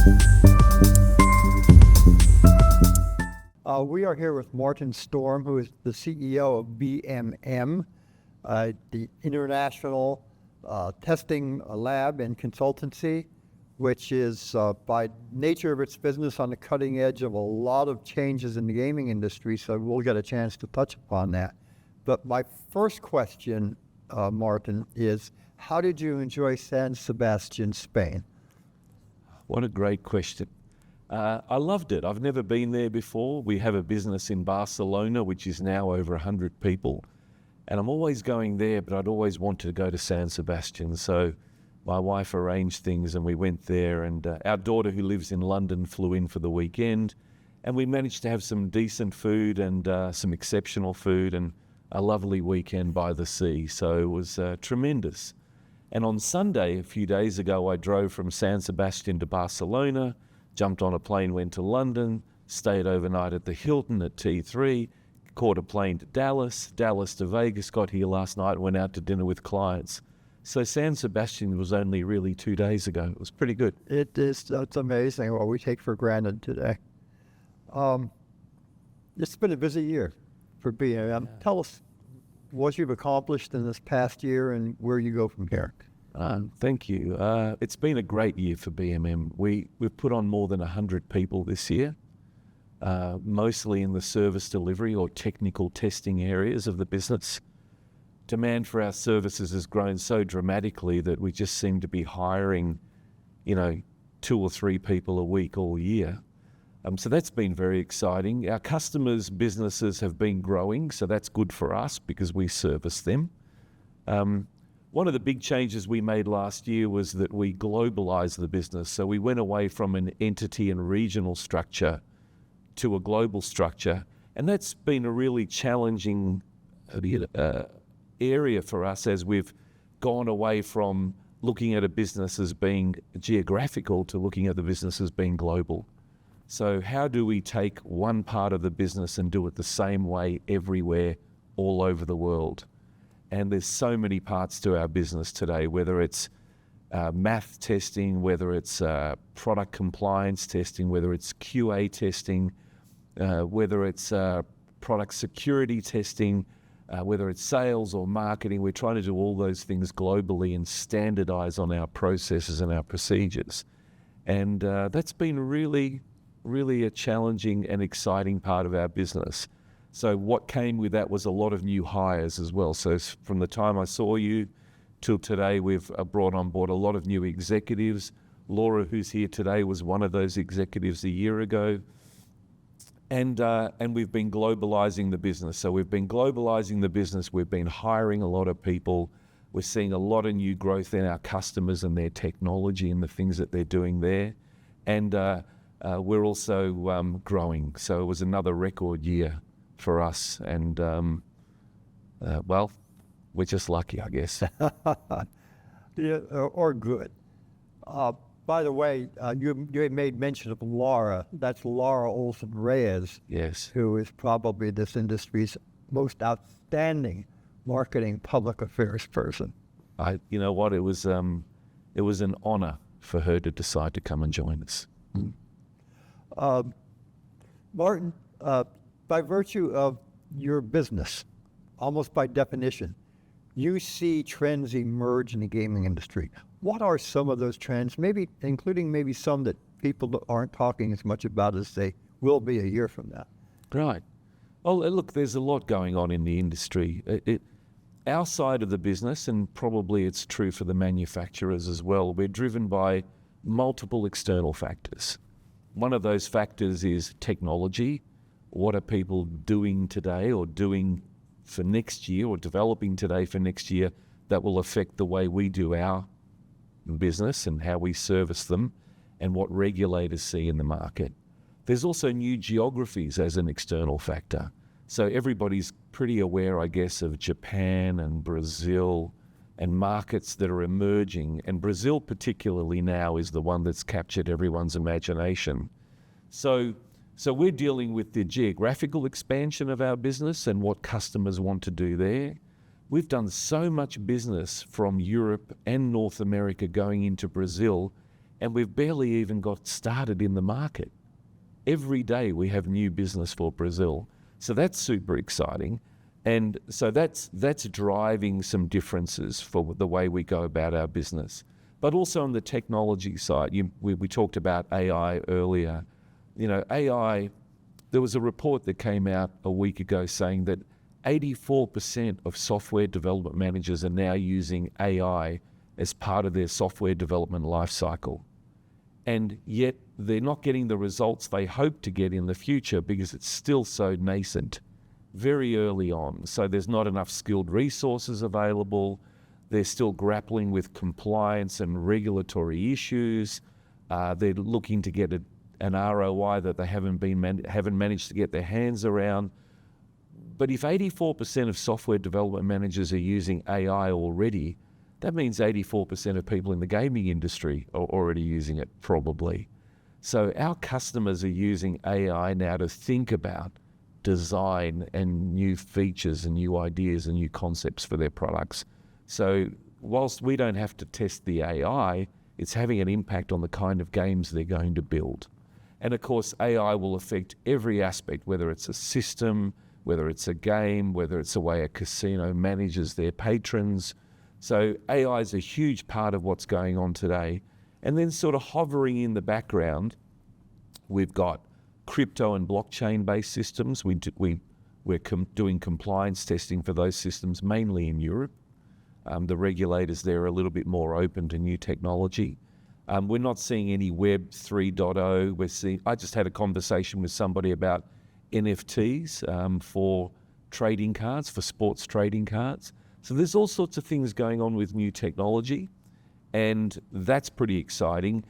We are here with Martin Storm, who is the CEO of BMM, the International Testing Lab and Consultancy, which is by nature of its business on the cutting edge of a lot of changes in the gaming industry, so we'll get a chance to touch upon that. But my first question, Martin, is how did you enjoy San Sebastian, Spain? What a great question. I loved it. I've never been there before. We have a business in Barcelona, which is now over 100 people. And I'm always going there, but I'd always wanted to go to San Sebastian. So my wife arranged things and we went there. And our daughter, who lives in London, flew in for the weekend. And we managed to have some decent food and some exceptional food and a lovely weekend by the sea. So it was tremendous. And on Sunday, a few days ago, I drove from San Sebastian to Barcelona, jumped on a plane, went to London, stayed overnight at the Hilton at T3, caught a plane to Dallas to Vegas, got here last night, went out to dinner with clients. So San Sebastian was only really 2 days ago. It was pretty good. It's amazing what we take for granted today. It's been a busy year for BMM. Tell us what you've accomplished in this past year and where you go from here. Thank you. It's been a great year for BMM. We've put on more than 100 people this year, mostly in the service delivery or technical testing areas of the business. Demand for our services has grown so dramatically that we just seem to be hiring, 2 or 3 people a week all year. So that's been very exciting. Our customers' businesses have been growing, so that's good for us because we service them. One of the big changes we made last year was that we globalized the business. So we went away from an entity and regional structure to a global structure. And that's been a really challenging area for us as we've gone away from looking at a business as being geographical to looking at the business as being global. So how do we take one part of the business and do it the same way everywhere, all over the world? And there's so many parts to our business today, whether it's math testing, whether it's product compliance testing, whether it's QA testing, whether it's product security testing, whether it's sales or marketing. We're trying to do all those things globally and standardize on our processes and our procedures. And that's been really a challenging and exciting part of our business. So what came with that was a lot of new hires as well. So from the time I saw you till today, we've brought on board a lot of new executives. Laura, who's here today, was one of those executives a year ago. And we've been globalizing the business. So we've been globalizing the business. We've been hiring a lot of people. We're seeing a lot of new growth in our customers and their technology and the things that they're doing there. And we're also growing. So it was another record year for us, and well, we're just lucky, I guess. Yeah, or good. By the way, you made mention of Laura. That's Laura Olson-Reyes. Yes. Who is probably this industry's most outstanding marketing public affairs person. You know what? It was an honor for her to decide to come and join us. Martin, by virtue of your business, almost by definition, you see trends emerge in the gaming industry. What are some of those trends, maybe including some that people aren't talking as much about as they will be a year from now? Right. Well, look, there's a lot going on in the industry. Our side of the business, and probably it's true for the manufacturers as well, we're driven by multiple external factors. One of those factors is technology. What are people doing today or doing for next year or developing today for next year that will affect the way we do our business and how we service them and what regulators see in the market. There's also new geographies as an external factor. So everybody's pretty aware, I guess, of Japan and Brazil and markets that are emerging. And Brazil particularly now is the one that's captured everyone's imagination. So we're dealing with the geographical expansion of our business and what customers want to do there. We've done so much business from Europe and North America going into Brazil, and we've barely even got started in the market. Every day we have new business for Brazil. So that's super exciting. And so that's driving some differences for the way we go about our business. But also on the technology side, we talked about AI earlier. You know, AI, there was a report that came out a week ago saying that 84% of software development managers are now using AI as part of their software development lifecycle. And yet they're not getting the results they hope to get in the future because it's still so nascent, very early on. So there's not enough skilled resources available. They're still grappling with compliance and regulatory issues. They're looking to get an ROI that they haven't managed to get their hands around. But if 84% of software development managers are using AI already, that means 84% of people in the gaming industry are already using it, probably. So our customers are using AI now to think about design and new features and new ideas and new concepts for their products. So whilst we don't have to test the AI, it's having an impact on the kind of games they're going to build. And of course, AI will affect every aspect, whether it's a system, whether it's a game, whether it's a way a casino manages their patrons. So AI is a huge part of what's going on today. And then sort of hovering in the background, we've got crypto and blockchain-based systems. We're doing compliance testing for those systems, mainly in Europe. The regulators there are a little bit more open to new technology. We're not seeing any Web 3.0. I just had a conversation with somebody about NFTs for trading cards, for sports trading cards. So there's all sorts of things going on with new technology, and that's pretty exciting.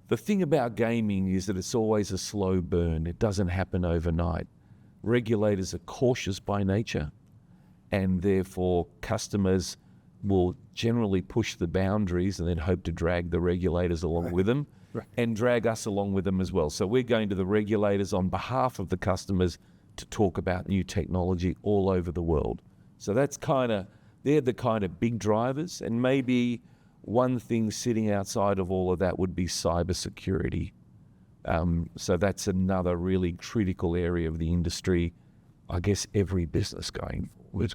The thing about gaming is that it's always a slow burn. It doesn't happen overnight. Regulators are cautious by nature, and therefore customers will generally push the boundaries and then hope to drag the regulators along with them and drag us along with them as well. So we're going to the regulators on behalf of the customers to talk about new technology all over the world. So they're the kind of big drivers, and maybe one thing sitting outside of all of that would be cybersecurity. So that's another really critical area of the industry. I guess every business going forward.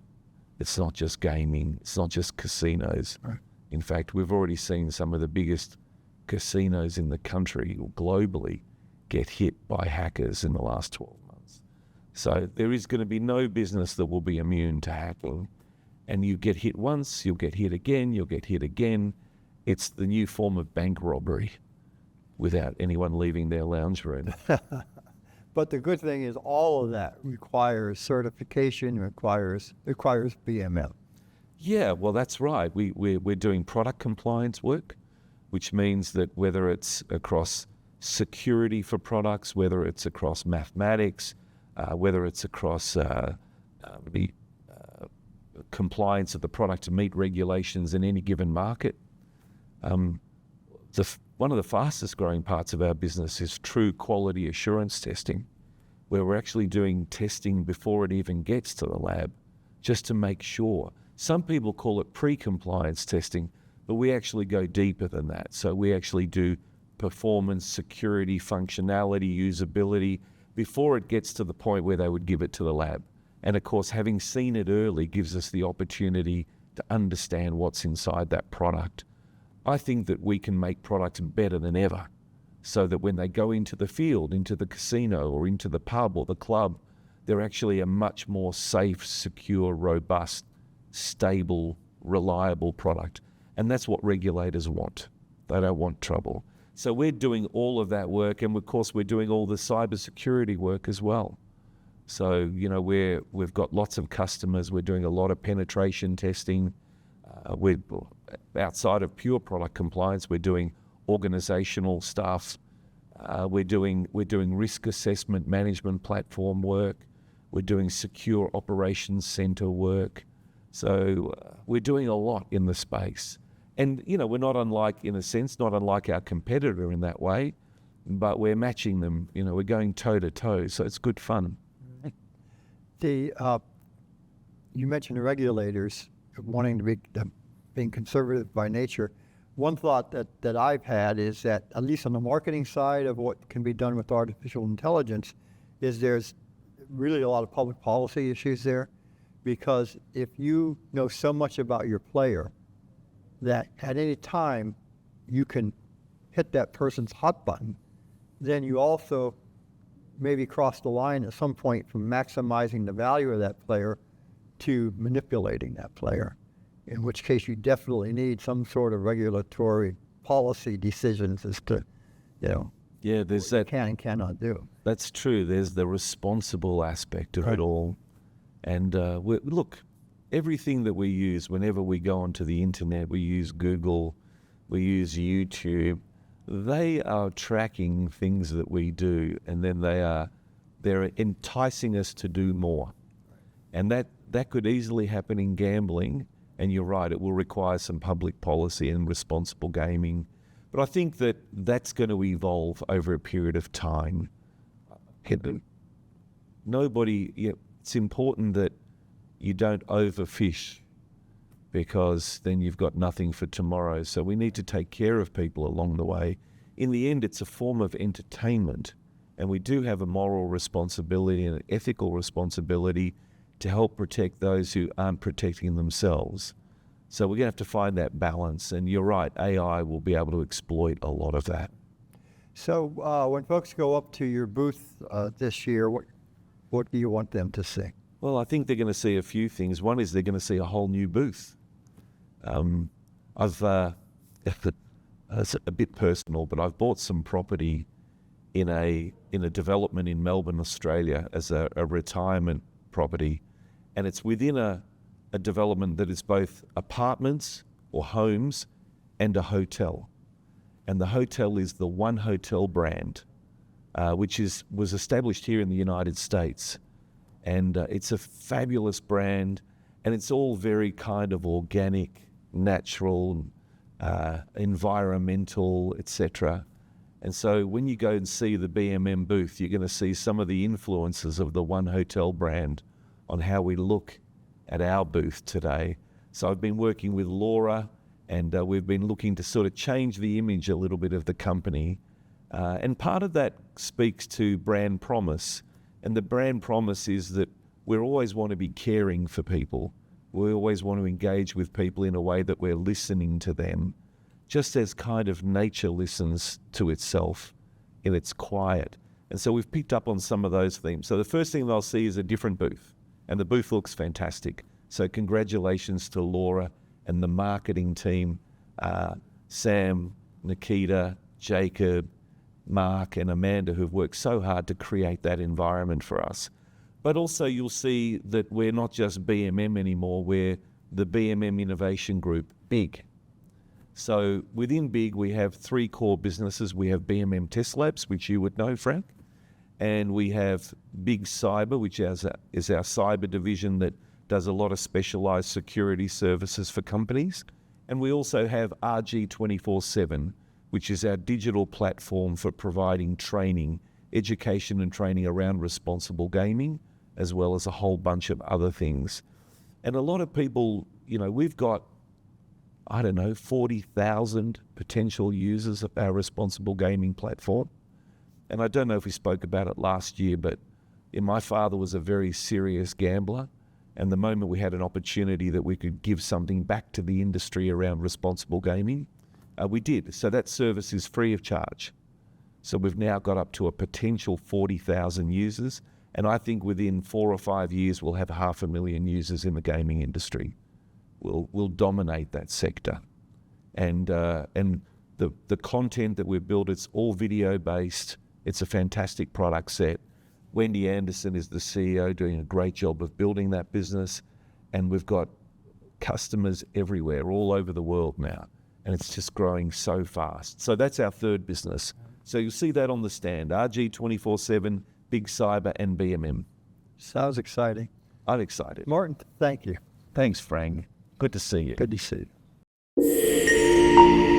It's not just gaming. It's not just casinos. Right. In fact, we've already seen some of the biggest casinos in the country or globally get hit by hackers in the last 12 months. So there is going to be no business that will be immune to hacking. And you get hit once, you'll get hit again, you'll get hit again. It's the new form of bank robbery without anyone leaving their lounge room. But the good thing is all of that requires certification, requires BMM. Yeah, well, that's right. We're doing product compliance work, which means that whether it's across security for products, whether it's across mathematics, whether it's across the compliance of the product to meet regulations in any given market. One of the fastest growing parts of our business is true quality assurance testing, where we're actually doing testing before it even gets to the lab, just to make sure. Some people call it pre-compliance testing, but we actually go deeper than that. So we actually do performance, security, functionality, usability, before it gets to the point where they would give it to the lab. And of course, having seen it early gives us the opportunity to understand what's inside that product. I think that we can make products better than ever, so that when they go into the field, into the casino or into the pub or the club, they're actually a much more safe, secure, robust, stable, reliable product. And that's what regulators want. They don't want trouble. So we're doing all of that work, and of course we're doing all the cybersecurity work as well. So, you know, we've got lots of customers. We're doing a lot of penetration testing. We're outside of pure product compliance. We're doing organizational stuff. We're doing risk assessment management platform work. We're doing secure operations center work. So we're doing a lot in the space. And, you know, we're not unlike our competitor in that way, but we're matching them. You know, we're going toe to toe. So it's good fun. You mentioned the regulators wanting to be being conservative by nature. one thought that I've had is that, at least on the marketing side of what can be done with artificial intelligence, is there's really a lot of public policy issues there, because if you know so much about your player that at any time you can hit that person's hot button, then you also maybe cross the line at some point from maximizing the value of that player to manipulating that player, in which case you definitely need some sort of regulatory policy decisions as to, Yeah, there's what you that. can and cannot do. That's true. There's the responsible aspect of it all. And look, everything that we use, whenever we go onto the internet, we use Google, we use YouTube, they are tracking things that we do, and then they're enticing us to do more. And that could easily happen in gambling. And you're right, it will require some public policy and responsible gaming. But I think that that's going to evolve over a period of time. It's important that you don't overfish, because then you've got nothing for tomorrow. So we need to take care of people along the way. In the end, it's a form of entertainment, and we do have a moral responsibility and an ethical responsibility to help protect those who aren't protecting themselves. So we're going to have to find that balance. And you're right, AI will be able to exploit a lot of that. So when folks go up to your booth this year, what do you want them to see? Well, I think they're going to see a few things. One is they're going to see a whole new booth. It's a bit personal, but I've bought some property in a development in Melbourne, Australia, as a retirement property, and it's within a development that is both apartments or homes and a hotel. And the hotel is the One Hotel brand, which was established here in the United States. And it's a fabulous brand, and it's all very kind of organic, natural, environmental, etc. And so when you go and see the BMM booth, you're going to see some of the influences of the One Hotel brand on how we look at our booth today. So I've been working with Laura, and we've been looking to sort of change the image a little bit of the company. And part of that speaks to brand promise. And the brand promise is that we always want to be caring for people. We always want to engage with people in a way that we're listening to them, just as kind of nature listens to itself in its quiet. And so we've picked up on some of those themes. So the first thing they'll see is a different booth, and the booth looks fantastic. So congratulations to Laura and the marketing team, Sam, Nikita, Jacob, Mark and Amanda, who've worked so hard to create that environment for us. But also you'll see that we're not just BMM anymore, we're the BMM Innovation Group, BIG. So within BIG, we have three core businesses. We have BMM Test Labs, which you would know, Frank, and we have BIG Cyber, which is our cyber division that does a lot of specialized security services for companies. And we also have RG 24/7, which is our digital platform for providing training, education and training around responsible gaming, as well as a whole bunch of other things. And a lot of people, we've got, 40,000 potential users of our responsible gaming platform. And I don't know if we spoke about it last year, but my father was a very serious gambler. And the moment we had an opportunity that we could give something back to the industry around responsible gaming, we did. So that service is free of charge. So we've now got up to a potential 40,000 users. And I think within 4 or 5 years, we'll have 500,000 users in the gaming industry. We'll dominate that sector. And the content that we've built, it's all video based. It's a fantastic product set. Wendy Anderson is the CEO, doing a great job of building that business. And we've got customers everywhere, all over the world now. And it's just growing so fast. So that's our third business. So you'll see that on the stand, RG 24/7, Big Cyber and BMM. Sounds exciting. I'm excited. Martin, thank you. Thanks, Frank. Good to see you. Good to see you.